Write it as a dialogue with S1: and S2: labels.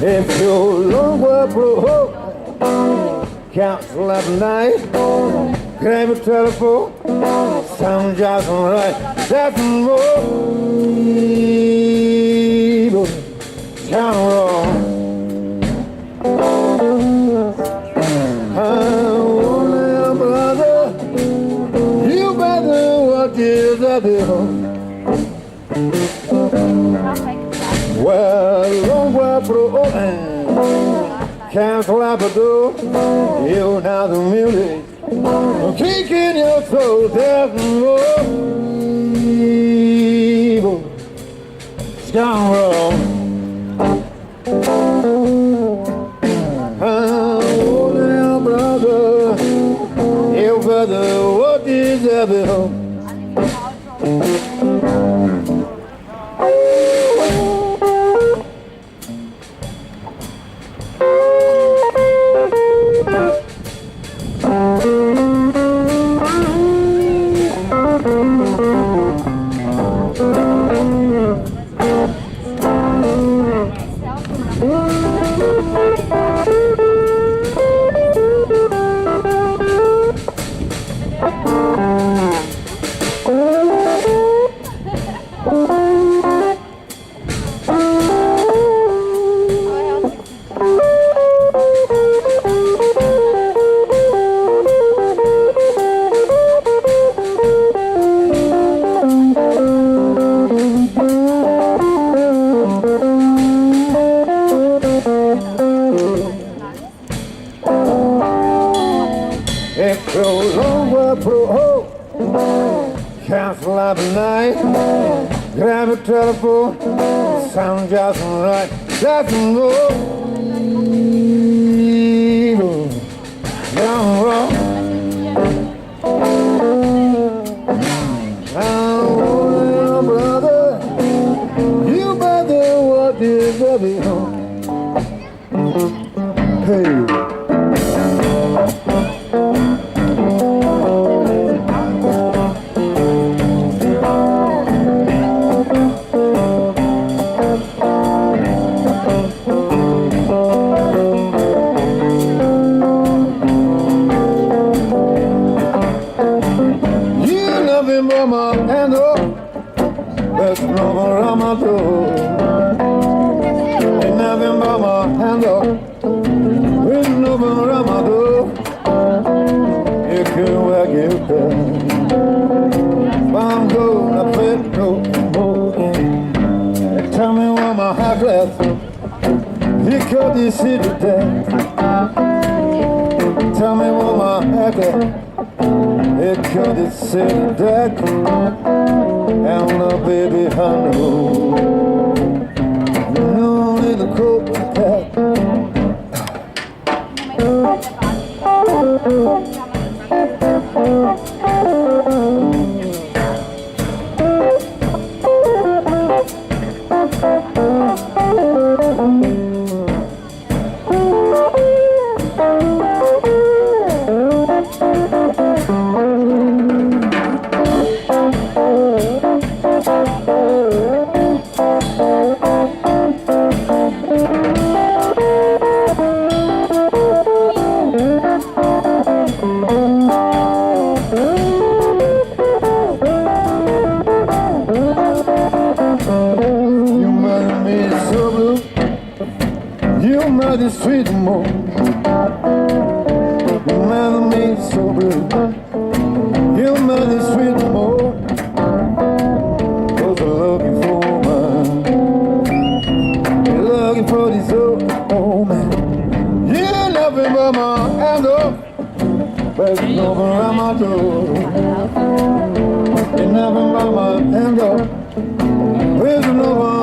S1: If your long way broke, council at night, grab a telephone, sound just right, that's more evil, sound wrong. Oh, brother, you better what is that bill? Well, long way broke, cancel up a door, you now the music, kick in your soul, there's more evil, it's gone wrong. Oh, now brother, you better what is that bill? If your long way broke, cancel out the night, grab a telephone, sound just right, that's more evil, down wrong. Now, brother, you better what is that home? Hey. Mama and oh, there's no more Ramado. In nothing mama and oh, with no more Ramado. You can work it down. I'm gonna play no more. Tell me what my heart left. Because you see the death. Tell me what my heart left. It could have said that and the baby honey, no little coat that. You made the street more. You made me so blue. You made the street more. Cause I'm looking for man. You're looking for this old man. You're nothing but my hand up. There's no one around my door. You're nothing but my hand up. There's no one